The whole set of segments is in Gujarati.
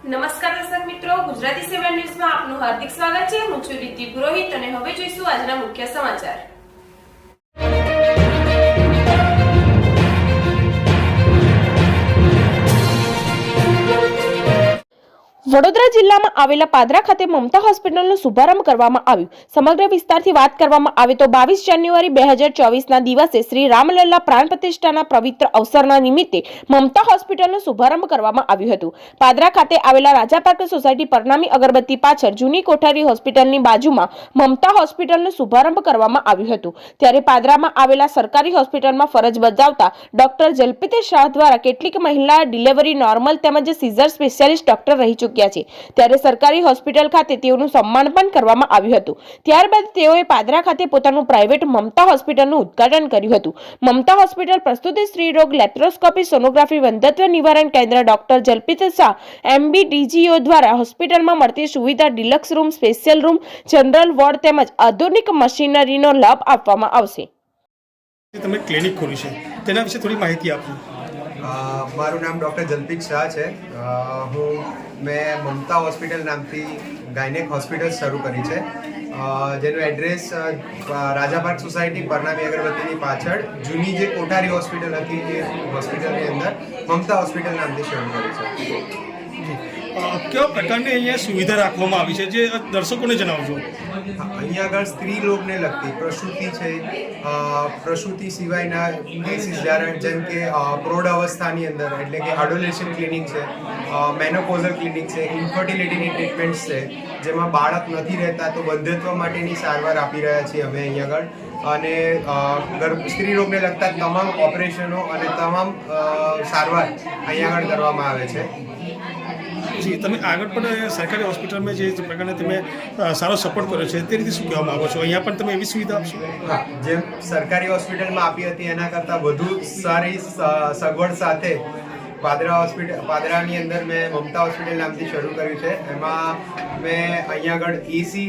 નમસ્કાર દર્શક મિત્રો, ગુજરાતી 7 ન્યૂઝમાં આપનું હાર્દિક સ્વાગત છે। હું છું રીતિ પુરોહિત અને હવે જોઈશું આજના મુખ્ય સમાચાર। વડોદરા જિલ્લામાં આવેલા પાદરા ખાતે મમતા હોસ્પિટલનો શુભારંભ કરવામાં આવ્યો। સમગ્ર વિસ્તારથી વાત કરવામાં આવે તો 22 જાન્યુઆરી 2024ના દિવસે શ્રી રામલલ્લા પ્રાણ પ્રતિષ્ઠાના પવિત્ર અવસરના નિમિત્તે મમતા હોસ્પિટલનો શુભારંભ કરવામાં આવ્યું હતું। પાદરા ખાતે આવેલા રાજા પાર્ક સોસાયટી પરનામી અગરબત્તી પાછળ જૂની કોઠારી હોસ્પિટલની બાજુમાં મમતા હોસ્પિટલનો શુભારંભ કરવામાં આવ્યું હતું। ત્યારે પાદરામાં આવેલા સરકારી હોસ્પિટલમાં ફરજ બજાવતા ડોક્ટર જલ્પિતેશ શાહ દ્વારા કેટલીક મહિલા ડિલિવરી નોર્મલ તેમજ સીઝર સ્પેશિયાલિસ્ટ ડોક્ટર રહી ચૂક્યા છે। ત્યારે સરકારી હોસ્પિટલ ખાતે તેઓનું સન્માન પણ કરવામાં આવ્યું હતું। ત્યારબાદ તેઓએ પાદરા ખાતે પોતાનું પ્રાઇવેટ મમતા હોસ્પિટલનું ઉદ્ઘાટન કર્યું હતું। મમતા હોસ્પિટલ પ્રસ્તુતિ સ્ત્રી રોગ લેપ્રોસ્કોપી સોનોગ્રાફી વંધ્યત્વ નિવારણ કેન્દ્ર ડોક્ટર જલ્પિતેશ શાહ MBDGO દ્વારા હોસ્પિટલમાં મળતી સુવિધા deluxe room, special room, general ward તેમજ આધુનિક મશીનરીનો લાભ આપવામાં આવશે। તમે ક્લિનિક ખોલી છે તેના વિશે થોડી માહિતી આપો। મારું નામ ડૉક્ટર જલ્પિત શાહ છે। મેં મમતા હોસ્પિટલ નામથી ગાયનેક હોસ્પિટલ શરૂ કરી છે, જેનું એડ્રેસ રાજા પાર્ક સોસાયટી પરનામી અગરબત્તીની પાછળ જૂની જે કોઠારી હોસ્પિટલ હતી એ હોસ્પિટલની અંદર મમતા હોસ્પિટલ નામથી શરૂ કરી છે। કેવા પ્રકારની અહીંયા સુવિધા રાખવામાં આવી છે જે દર્શકોને જણાવજો। અહીંયા આગળ સ્ત્રી રોગને લગતી પ્રસૂતિ છે, પ્રસૂતિ સિવાયના કેસીસ જેમ કે પ્રૌઢ અવસ્થાની અંદર એટલે કે એડોલેશન ક્લિનિક છે, મેનોપોઝલ ક્લિનિક છે, ઇન્ફર્ટિલિટીની ટ્રીટમેન્ટ્સ છે, જેમાં બાળક નથી રહેતા તો વંધ્યત્વ માટેની સારવાર આપી રહ્યા છીએ અમે અહીંયા આગળ। અને સ્ત્રી રોગને લગતા તમામ ઓપરેશનો અને તમામ સારવાર અહીંયા આગળ કરવામાં આવે છે। જી, તમે આગળ પણ સરકારી હોસ્પિટલમાં જે પ્રકારે તમે સારો સપોર્ટ કર્યો છે તે રીતે શું કહેવા માગો છો? અહીંયા પણ તમે એવી સુવિધા આપશો? હા, જેમ સરકારી હોસ્પિટલમાં આપી હતી એના કરતાં વધુ સારી સગવડ સાથે પાદરાની અંદર મેં મમતા હોસ્પિટલ નામથી શરૂ કર્યું છે। એમાં મેં અહીંયા આગળ એસી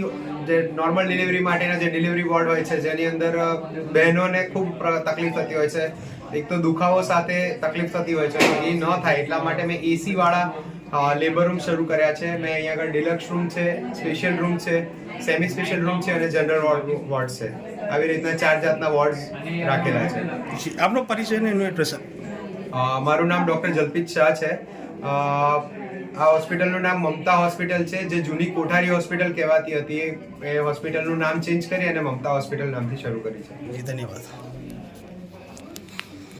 જે નોર્મલ ડિલિવરી માટેના જે ડિલિવરી વોર્ડ હોય છે, જેની અંદર બહેનોને ખૂબ તકલીફ થતી હોય છે, એક તો દુખાવો સાથે તકલીફ થતી હોય છે, તો એ ન થાય એટલા માટે મેં એસીવાળા લેબર રૂમ શરૂ કર્યા છે। મેં અહીંયા આગળ ડિલક્સ રૂમ છે, સ્પેશિયલ રૂમ છે, સેમી સ્પેશિયલ રૂમ છે અને જનરલ વોર્ડ છે। આવી રીતના 4 જાતના વોર્ડ રાખેલા છે। આપનો પરિચય અને એનું એડ્રેસ? મારું નામ ડૉક્ટર જલ્પિત શાહ છે। આ હોસ્પિટલનું નામ મમતા હોસ્પિટલ છે, જે જૂની કોઠારી હોસ્પિટલ કહેવાતી હતી એ હોસ્પિટલનું નામ ચેન્જ કરી અને મમતા હોસ્પિટલ નામથી શરૂ કરી છે। ધન્યવાદ।